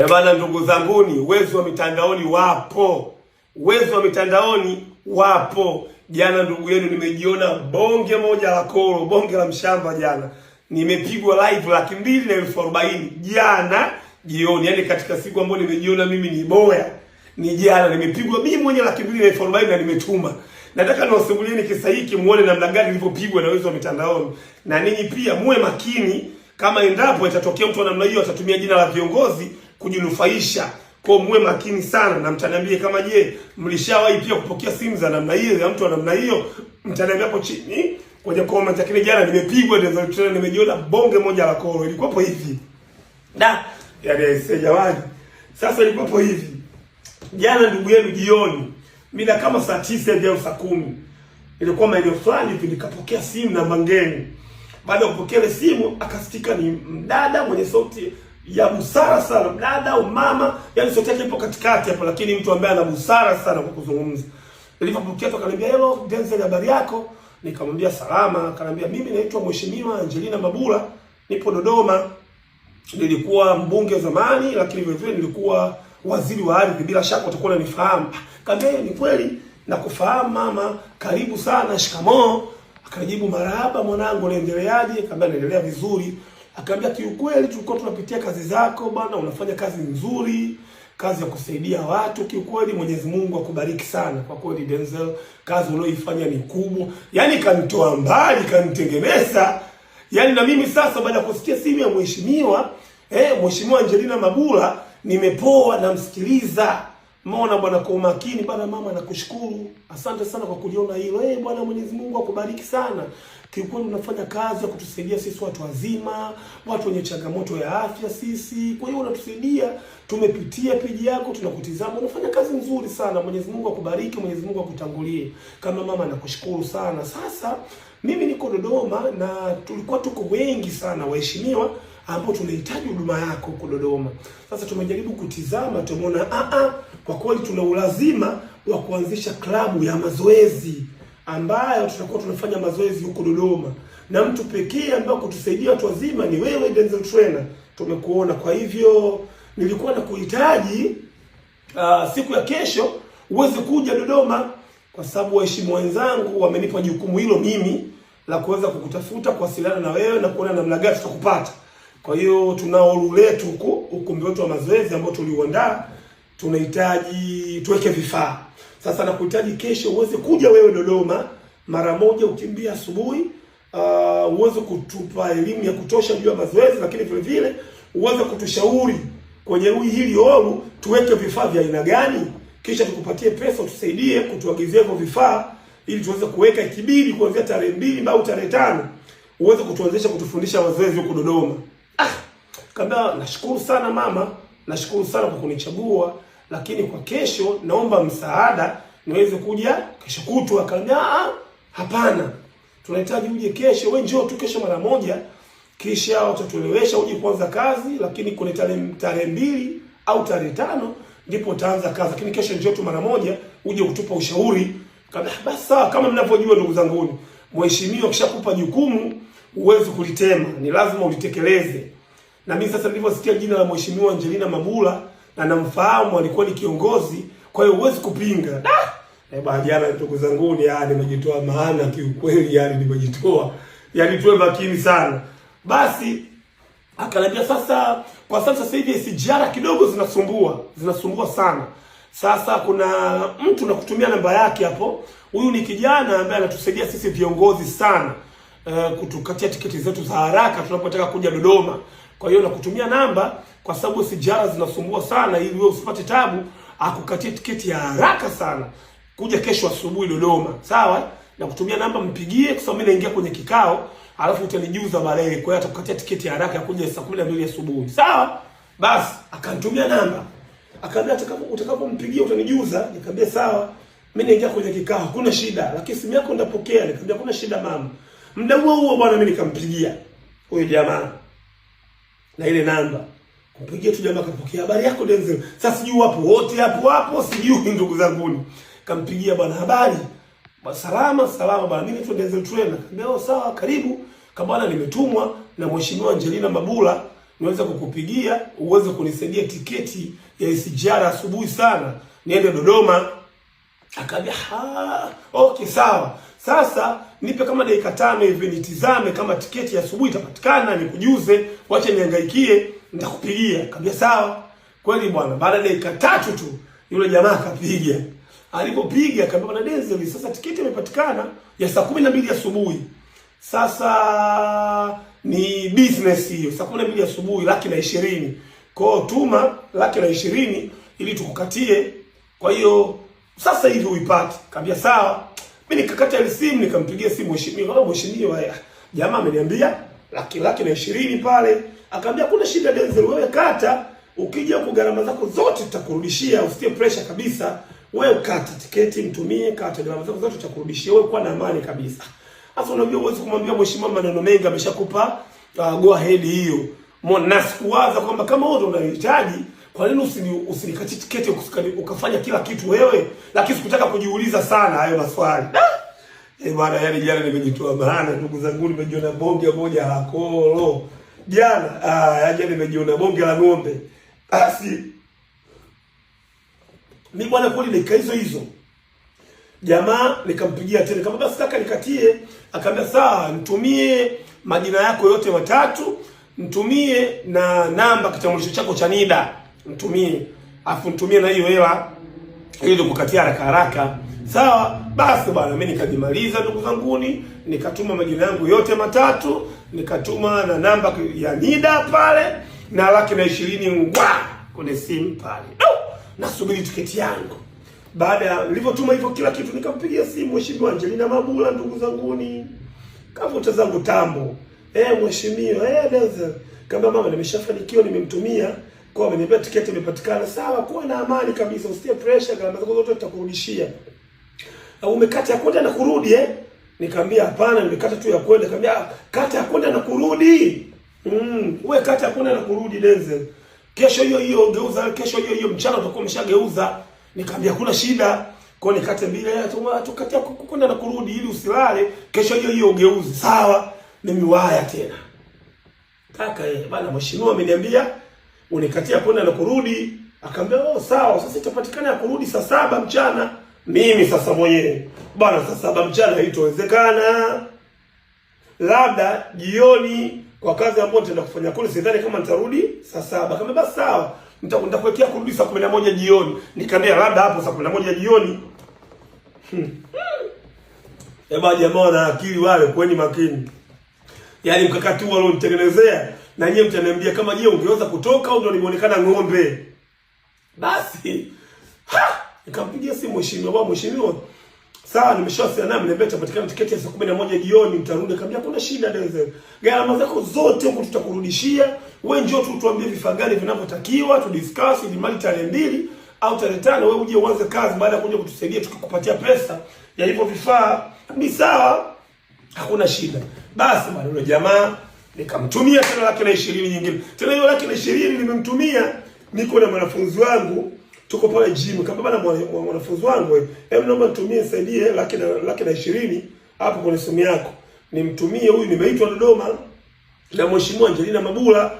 Bana, ndugu zanguni, wezi wa mitandaoni wapo. Wezi wa mitandaoni wapo. Jana ndugu yenu nimejiona bonge moja la koro, bonge la mshamba jana. Nimepigwa live 240,000 jana jioni. Yaani katika siku ambayo nimejiona mimi ni boya, ni jana nimepigwa mimi mwenye 240,000 na nimetuma. Nataka niwasimulieni kisa hiki muone namna gani nilipopigwa na wezi wa mitandaoni. Na ninyi pia muwe makini kama endapo itatokea mtu namna hiyo atatumia jina la viongozi kujinufaisha. Kwa muwe makini sana na mtaniambie kama je, mlishawahi pia kupokea simu za namna hiyo ya mtu wa namna hiyo? Mtaniambia hapo chini kwenye comment. Lakini jana nimepigwa ndio nimejiona bonge moja la koro. Ilikuwapo hivi. Yaani jamani. Sasa ilikuwapo hivi. Jana ndugu yenu jioni, mida kama saa 9 au saa 10. Ilikuwa maeneo fulani hivi nikapokea simu na mangeni. Baada ya kupokea ile simu akasikika ni mdada mwenye sauti ya busara sana, mdada au mama, yani sauti yake ipo katikati hapo, lakini mtu ambaye ana busara sana kwa kuzungumza. Nilipopokea tu akaniambia, "Hello, Denzel, habari yako?" Nikamwambia salama. Akaniambia, "Mimi naitwa Mheshimiwa Angelina Mabula, nipo Dodoma. Nilikuwa mbunge zamani, lakini vile vile nilikuwa waziri wa ardhi, bila shaka utakuwa unanifahamu." Kaambia, "Ni kweli nakufahamu mama, karibu sana, shikamoo." Akajibu, "Marahaba mwanangu, unaendeleaje?" Kaambia, "Naendelea vizuri." Akaambia, "Kiukweli tulikuwa tunapitia kazi zako bwana, unafanya kazi nzuri, kazi ya kusaidia watu. Kiukweli Mwenyezi Mungu akubariki sana. Kwa kweli Denzel, kazi unayoifanya ni kubwa." Yaani kanitoa mbali, kanitengeneza. Yaani na mimi sasa baada ya kusikia simu ya mheshimiwa, Mheshimiwa Angelina Mabula, nimepoa na msikiliza. Umeona bwana, kwa umakini bwana. Mama nakushukuru. Asante sana kwa kuliona hilo. Bwana Mwenyezi Mungu akubariki sana. Kiukweli unafanya kazi ya kutusaidia sisi watu wazima, watu wenye changamoto ya afya sisi. Kwa hiyo unatusaidia. Tumepitia peji yako, tunakutizama. Unafanya kazi nzuri sana. Mwenyezi Mungu akubariki, Mwenyezi Mungu akutangulie. Kama mama nakushukuru sana. Sasa mimi niko Dodoma na tulikuwa tuko wengi sana waheshimiwa ambao tunahitaji huduma yako huko Dodoma. Sasa tumejaribu kutizama, tumeona kwa kweli tuna ulazima wa kuanzisha klabu ya mazoezi ambayo tutakuwa tunafanya mazoezi huko Dodoma. Na mtu pekee ambaye kutusaidia watu wazima ni wewe Denzel Trainer. Tumekuona, kwa hivyo nilikuwa na kuhitaji siku ya kesho uweze kuja Dodoma, kwa sababu waheshimiwa wenzangu wamenipa jukumu hilo mimi la kuweza kukutafuta, kuwasiliana na wewe na kuona namna gani tutakupata. Kwa hiyo tunao ruletu huko ukumbi wetu wa mazoezi ambao tuliuandaa, tunahitaji tuweke vifaa. Sasa nakuhitaji kesho uweze kuja wewe Dodoma mara moja, ukimbia asubuhi, uweze kutupa elimu ya kutosha juu ya mazoezi, lakini vile vile uweze kutushauri kwenye hili holu tuweke vifaa vya aina gani, kisha tukupatie pesa utusaidie kutuagizia hivyo vifaa ili tuweze kuweka, ikibidi kuanzia tarehe 2 au tarehe 5 uweze kutuanzisha kutufundisha mazoezi huko Dodoma. Kaambia, "Nashukuru sana mama, nashukuru sana kwa kunichagua, lakini kwa kesho naomba msaada niweze kuja kesho kutwa." Akaambia, "Hapana. Tunahitaji uje kesho. Wewe njoo tu kesho mara moja, kisha watatuelewesha uje kuanza kazi, lakini kuna tarehe 2 au tarehe 5 ndipo utaanza kazi. Lakini kesho njoo tu mara moja uje kutupa ushauri." Kaambia, "Basi sawa, kama mnavyojua ndugu zangu, mheshimiwa kishakupa jukumu uweze kulitema, ni lazima ulitekeleze." Na mimi sasa niliposikia jina la Mheshimiwa Angelina Mabula na namfahamu alikuwa ni kiongozi, kwa hiyo huwezi kupinga. Jana ndugu zangu, nimejitoa maana kiukweli, nimejitoa. Tuwe makini sana. Basi akaniambia, "Sasa kwa sasa hivi sijara kidogo zinasumbua sana. Sasa kuna mtu nakutumia namba yake hapo. Huyu ni kijana ambaye anatusaidia sisi viongozi sana kutukatia tiketi zetu za haraka tunapotaka kuja Dodoma. Kwa hiyo nakutumia namba kwa sababu sijara zinasumbua sana, ili wewe usipate tabu, akukatie tiketi ya haraka sana kuja kesho asubuhi Dodoma. Sawa? Nakutumia namba, mpigie kwa sababu mimi naingia kwenye kikao, alafu utanijuza baadaye. Kwa hiyo atakukatia tiketi ya haraka ya kuja saa 12 asubuhi." Sawa? Basi akanitumia namba. Akaambia, "Utakapompigia utanijuza." Nikamwambia, "Sawa. Mimi naingia kwenye kikao, hakuna shida. Lakini simu yako ndapokea." Nikamwambia, "Hakuna shida mama." Muda huo bwana mimi nikampigia huyo jamaa na ile namba. Kumpigia tu jamaa akapokea, "Habari yako Denzel?" Sasa sijui wapo wote hapo sijui ndugu zangu. Kampigia, "Bwana habari?" "Salama bwana, mimi ni Denzel Trainer." Nikamwambia, "Sawa, karibu." Kama bwana nimetumwa na Mheshimiwa Angelina Mabula niweze kukupigia uweze kunisaidia tiketi ya SGR asubuhi sana niende Dodoma. Akaambia okay sawa. Sasa nipe kama dakika 5 hivi nitizame kama tiketi ya asubuhi itapatikana nikujuze, wacha nihangaikie, nitakupigia. Akaambia sawa. Kweli bwana, baada ya dakika 3 tu yule jamaa akapiga. Alipopiga akaambia bwana Denzel, sasa tiketi imepatikana ya saa 12 asubuhi. Sasa ni business hiyo, saa 12 asubuhi, 120,000. Kwa hiyo tuma 120,000 ili tukukatie. Kwa hiyo sasa hivi uipate. Kaambia sawa. Mimi nikakata ile simu, nikampigia simu mheshimiwa. Mheshimiwa, jamaa ameniambia 120,000 pale. Akaambia kuna shida Denzel, wewe kata, ukija kwa gharama zako zote tutakurudishia, usitie pressure kabisa. Wewe kata tiketi, mtumie, kata gharama zako zote tutakurudishia, wewe kwa na amani kabisa. Sasa unajua uweze kumwambia mheshimiwa maneno mengi, ameshakupa go ahead hiyo. Mbona sikuwaza kwamba kama wewe unahitaji, kwa nini usinikatie tiketi ukafanya kila kitu wewe? Lakini sikutaka kujiuliza sana hayo maswali. Bwana, yani jana nimejitoa maana ndugu zangu, nimejiona bonge moja la kolo. Jana nimejiona bonge la ng'ombe. Mimi bwana kweli dakika hizo. Jamaa nikampigia tena kama basi kaka nikatie. Akaambia sawa, nitumie majina yako yote matatu, nitumie na namba kitambulisho chako cha NIDA. Nitumie. Afu nitumie na hiyo hela ili kukatia haraka. Sawa, basi bwana mimi nikajimaliza ndugu zanguni, nikatuma majina yangu yote matatu, nikatuma na namba ya NIDA pale na 120,000 kwenye simu pale. Nasubiri tiketi yangu. Baada ya nilivyotuma hivyo kila kitu, nikampigia simu mheshimiwa Angelina Mabula ndugu zanguni. Kavuta zangu tambo. Mheshimiwa, Denzel. Kama mama nimeshafanikiwa, nimemtumia. Kwa ameniambia tiketi imepatikana. Sawa, kuwa na amani kabisa, usitie pressure, gharama zako zote tutakurudishia. Umekata ya kwenda na kurudi Nikamwambia hapana, nimekata tu ya kwenda. Nikamwambia kata ya kwenda na kurudi. Wewe kata ya kwenda na kurudi Denzel. Kesho hiyo geuza, kesho hiyo mchana utakuwa umeshageuza. Nikamwambia kuna shida. Kwa nikate mbili tukatia kwenda na kurudi ili usilale, kesho hiyo ugeuze. Sawa, nimiwaya tena. Kaka bana mheshimiwa ameniambia unikatia kwenda na kurudi. Akaambia sawa, sasa itapatikana ya kurudi saa 7 mchana. Mimi sasa mwenyewe bana saa 7 mchana haitowezekana. Labda jioni kwa kazi ambayo nitaenda kufanya kule, sidhani kama nitarudi saa 7. Akaambia basi sawa, nitakuwekea kurudi saa 11 jioni. Nikamwambia labda hapo saa 11 jioni. Jamaa na akili wale, kweni makini. Yaani mkakati wao walionitengenezea na nyinyi mtaniambia kama je ungeweza kutoka au ndio nimeonekana ng'ombe. Basi nikampigia simu mheshimiwa. Sawa, nimeshawasiliana naye, niambia tapatikana tiketi ya saa 11 jioni, mtarudi. Kaambia kuna shida Denzel. Gharama zako zote huko tutakurudishia. Wewe njoo tu tuambie vifaa gani vinavyotakiwa, tu discuss ili mali tarehe 2 au tarehe 5 wewe uje uanze kazi, baada ya kuja kutusaidia tukikupatia pesa ya hivyo vifaa. Ni sawa, hakuna shida. Basi bwana yule jamaa nikamtumia tena 120,000 nyingine. Tena hiyo 120,000 nimemtumia, niko na mwanafunzi wangu tuko pale gym. Kama bwana mwanafunzi wangu, hebu naomba nitumie nisaidie 120,000 hapo kwenye simu yako. Nimtumie huyu, nimeitwa Dodoma na mheshimiwa Angelina Mabula.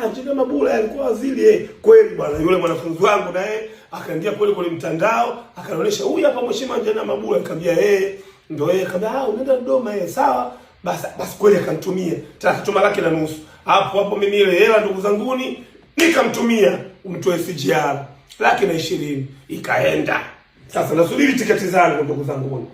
Angelina Mabula alikuwa waziri kweli bwana. Yule mwanafunzi wangu naye akaingia kwenye mtandao, akaonyesha huyu hapa mheshimiwa Angelina Mabula. Nikamwambia ndio kaambia unaenda Dodoma sawa. Basi kweli akanitumia. Akatuma 1,500,000. Hapo mimi ile hela ndugu zanguni nikamtumia umtoe SGR 120,000 ikaenda. Sasa nasubiri tiketi zangu ndugu zangu.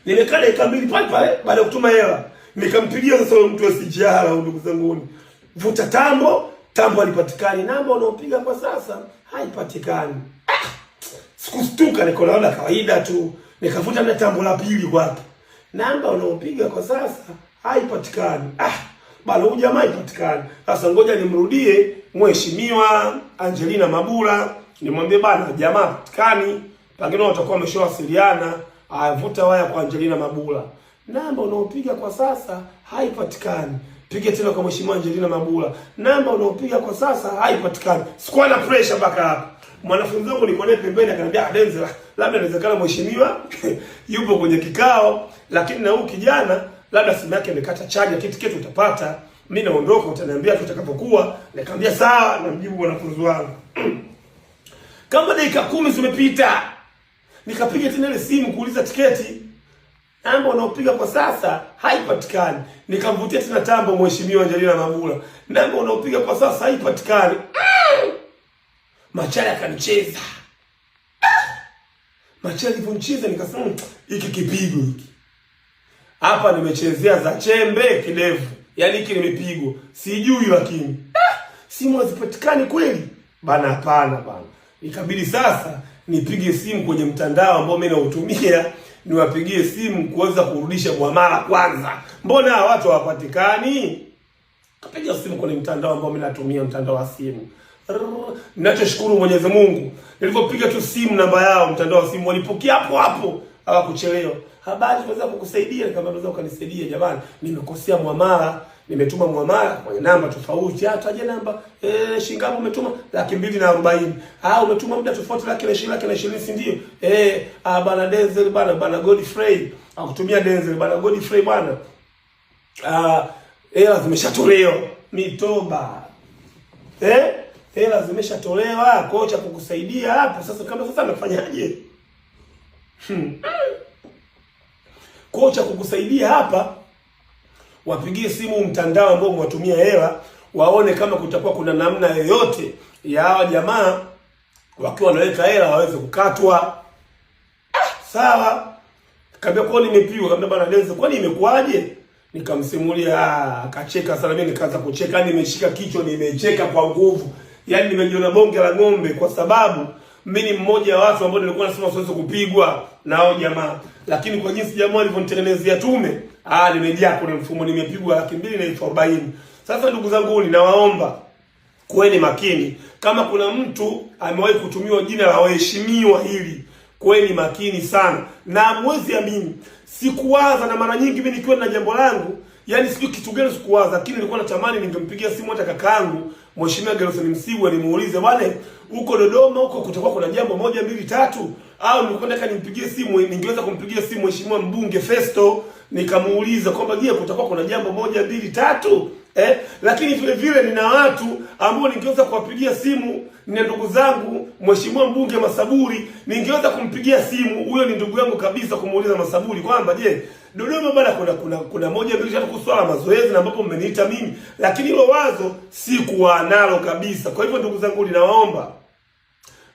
Nimekaa dakika 2 pale baada ya kutuma hela. Nikampigia sasa mtu SGR ndugu zangu. Vuta tambo halipatikani. Namba unaopiga kwa sasa haipatikani. Sikustuka, niko naona kawaida tu. Nikavuta na tambo la pili wapi. Namba unaopiga kwa sasa haipatikani. Bado huyu jamaa haipatikani. Sasa ngoja nimrudie mheshimiwa Angelina Mabula, nimwambie bana jamaa hapatikani. Pengine watakuwa wameshawasiliana. Vuta waya kwa Angelina Mabula. Namba unaopiga kwa sasa haipatikani. Piga tena kwa mheshimiwa Angelina Mabula. Namba unaopiga kwa sasa haipatikani. Sikuwa na pressure mpaka hapa. Mwanafunzi wangu niko naye pembeni akaniambia Denzel, labda inawezekana mheshimiwa yupo kwenye kikao, lakini na huyu kijana labda simu yake imekata charge, tiketi utapata. mimi naondoka, utaniambia tutakapokuwa. Nikamwambia sawa, namjibu mwanafunzi wangu. Kama dakika 10 zimepita, nikapiga tena ile simu kuuliza tiketi. Namba unaopiga kwa sasa haipatikani. Nikamvutia tena tambo Mheshimiwa Angelina Mabula. Namba unaopiga kwa sasa haipatikani. Machari akanicheza. Machari aliponicheza nikasema hiki kipigo hiki. Hapa nimechezea za chembe kidevu. Yaani hiki nimepigwa. Sijui lakini. Simu hazipatikani kweli? Bana hapana bana. Ikabidi sasa nipige simu kwenye mtandao ambao mimi nautumia, niwapigie simu kuweza kurudisha muamala kwanza. Mbona watu hawapatikani? Kapiga simu kwenye mtandao ambao mimi natumia, mtandao wa simu. Ninachoshukuru Mwenyezi Mungu, nilipopiga tu simu namba yao mtandao wa simu walipokea hapo hapo, hawakuchelewa. Habari tunaweza kukusaidia, kama unaweza ukanisaidia jamani, nimekosea muamala, nimetuma muamala kwenye namba tofauti. Taje namba. Shingapi umetuma? 240. Umetuma muda tofauti 120, si ndio? Bana Denzel bana Godfrey. Akutumia Denzel bana Godfrey bwana. Hela zimeshatolewa. Mitoba. Hela zimeshatolewa, kocha kukusaidia hapo. Sasa kama sasa nafanyaje? Kocha kukusaidia hapa, wapigie simu mtandao ambao mwatumia hela, waone kama kutakuwa kuna namna yoyote ya hawa jamaa wakiwa wanaweka hela waweze kukatwa. Sawa. Kaambia kwa nini nimepigwa? Kaambia bana Denzel, kwani imekuaje? Nikamsimulia, akacheka sana. Mimi nikaanza kucheka, nimeshika kichwa, nimecheka kwa nguvu. Yaani nimejiona bonge la ng'ombe kwa sababu mimi ni mmoja wa watu ambao nilikuwa nasema siwezi kupigwa na hao jamaa. Lakini kwa jinsi jamaa walivyonitengenezea tume, nimejaa kwenye mfumo, nimepigwa 240. Sasa ndugu zangu, ninawaomba kuweni makini. Kama kuna mtu amewahi kutumiwa jina la waheshimiwa hili, kuweni makini sana. Na mwezi amini, sikuwaza, na mara nyingi mimi nikiwa na jambo langu, yani siku kitu gani sikuwaza, lakini nilikuwa natamani ningempigia simu hata kakaangu Mheshimiwa Gerson Msigwa nimuulize, bwana huko Dodoma huko kutakuwa kuna jambo 1 2 3, au nilikuwa nataka nimpigie simu, ningeweza kumpigia simu Mheshimiwa mbunge Festo nikamuuliza kwamba je, kutakuwa kuna jambo 1 2 3. Lakini vile vile nina watu ambao ningeweza kuwapigia simu, nina ndugu zangu Mheshimiwa mbunge Masaburi, ningeweza kumpigia simu, huyo ni ndugu yangu kabisa, kumuuliza Masaburi kwamba je, Dodoma bana kuna 1 2 3 kuswala mazoezi na ambapo mmeniita mimi, lakini hilo wazo sikuwa nalo kabisa. Kwa hivyo ndugu zangu, ninawaomba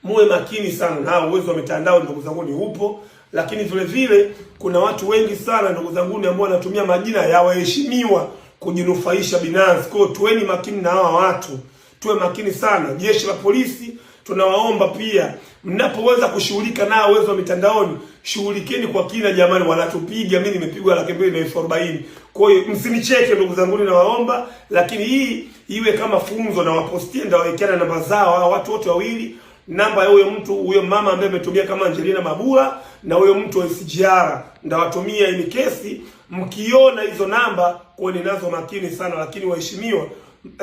muwe makini sana na uwezo wa mitandao. Ndugu zangu ni upo, lakini vile vile kuna watu wengi sana ndugu zangu ambao wanatumia majina ya waheshimiwa kujinufaisha binafsi. Kwa hiyo tuweni makini na hawa watu, tuwe makini sana. Jeshi la polisi tunawaomba pia, mnapoweza kushughulika nao uwezo wa mitandaoni, shughulikeni kwa kina jamani. Wanatupiga, mimi nimepigwa 240. Kwa hiyo msinicheke ndugu zangu, nawaomba, lakini hii iwe kama funzo, na wapostie, ndawawekeana namba zao hao watu wote wawili, namba ya huyo mtu, huyo mama ambaye ametumia kama Angelina Mabula, na huyo mtu wa SGR ndawatumia ini kesi. Mkiona hizo namba kuweni nazo makini sana. Lakini waheshimiwa,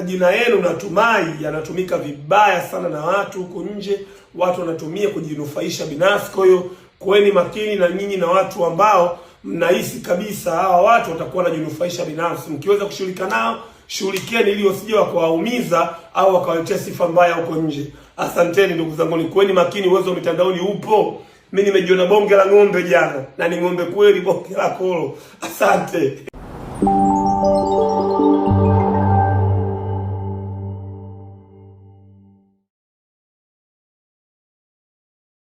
jina yenu natumai yanatumika vibaya sana na watu huko nje, watu wanatumia kujinufaisha binafsi. Kwa hiyo kuweni makini na nyinyi na watu ambao mnahisi kabisa hawa watu watakuwa wanajinufaisha binafsi. Mkiweza kushughulika nao, shughulikieni ili wasije wakawaumiza au wakawaletea sifa mbaya huko nje. Asanteni ndugu zangu, kuweni makini, uwezo wa mitandaoni upo. Mimi nimejiona bonge la ng'ombe jana, na ni ng'ombe kweli, bonge la kolo. Asante.